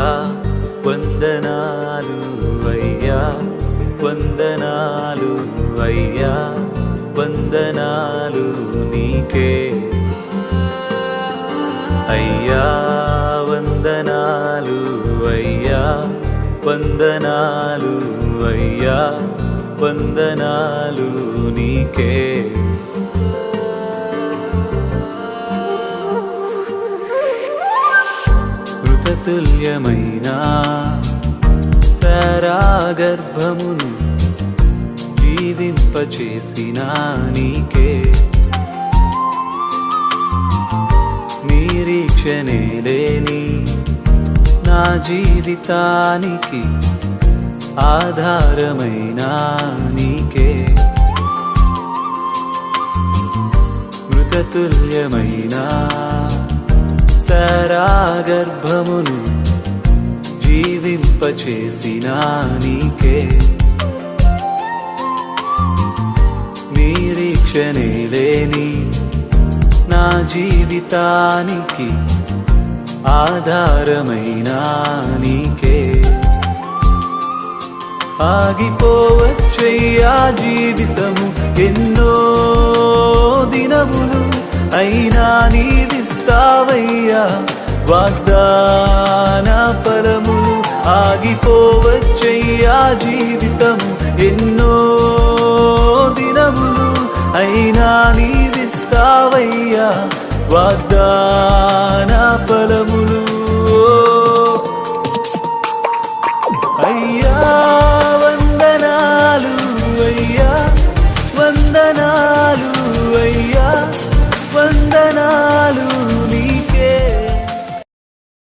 అయ్యా వందనాలు అయ్యా వందనాలు అయ్యా వందనాలు నీకే అయ్యా వందనాలు అయ్యా వందనాలు అయ్యా వందనాలు నీకే మృతతుల్యమైన సారాగర్భమును జీవింపచేసిన నీకే నిరీక్షణే లేని నా జీవితానికి ఆధారమైన నీకే మృతతుల్యమైన సారాగర్భమును జీవింపచేసిన నీకే నిరీక్షణే లేని నా జీవితానికి ఆధారమైన నీకే ఆగిపోవచ్చయ్యా జీవితము ఎన్నో దినములు అయినా నీవిస్తావయ్యా వాగ్దాన ఫలములు ఆగిపోవచ్చయ్యా జీవితము ఎన్నో దినములు అయినా నీవిస్తావయ్యా వాగ్దాన